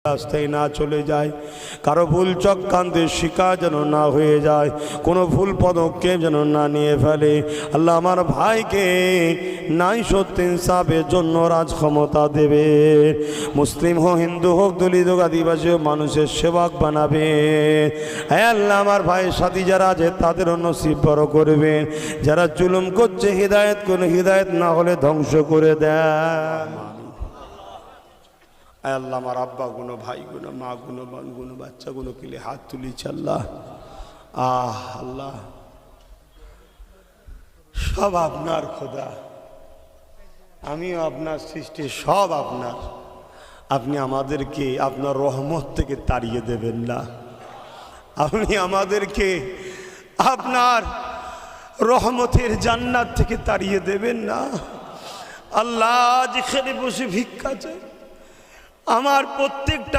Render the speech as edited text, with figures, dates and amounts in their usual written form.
রাস্তায় না চলে যায়, কারো ভুল চক্রান্তের শিকার যেন না হয়ে যায়, কোনো ভুল পদক্ষেপ যেন না নিয়ে ফেলে। আল্লাহ আমার ভাইকে নাই সত্য ইনসাফের জন্য রাজ ক্ষমতা দেবে। মুসলিম হোক, হিন্দু হোক, দলিত হোক, আদিবাসী হোক, মানুষের সেবক বানাবে। হ্যাঁ আল্লাহ আমার ভাইয়ের সাথী যারা আছে তাদেরও নসিব বড় করবেন। যারা জুলুম করছে হিদায়ত করে, হিদায়ত না হলে ধ্বংস করে দেয়। আল্লাহ আমার আব্বা গুনো, ভাই গুনো, মা গুনো, বোন গুনো, বাচ্চা গুনো কিলে হাত তুলিছে আল্লাহ। আল্লাহ সব আপনার খোদা, আমিও আপনার সৃষ্টি, সব আপনার। আপনি আমাদেরকে আপনার রহমত থেকে তাড়িয়ে দেবেন না। আপনি আমাদেরকে আপনার রহমতের জান্নাত থেকে তাড়িয়ে দেবেন না। আল্লাহ যেখানে বসে ভিক্ষা চাই, আমার প্রত্যেকটা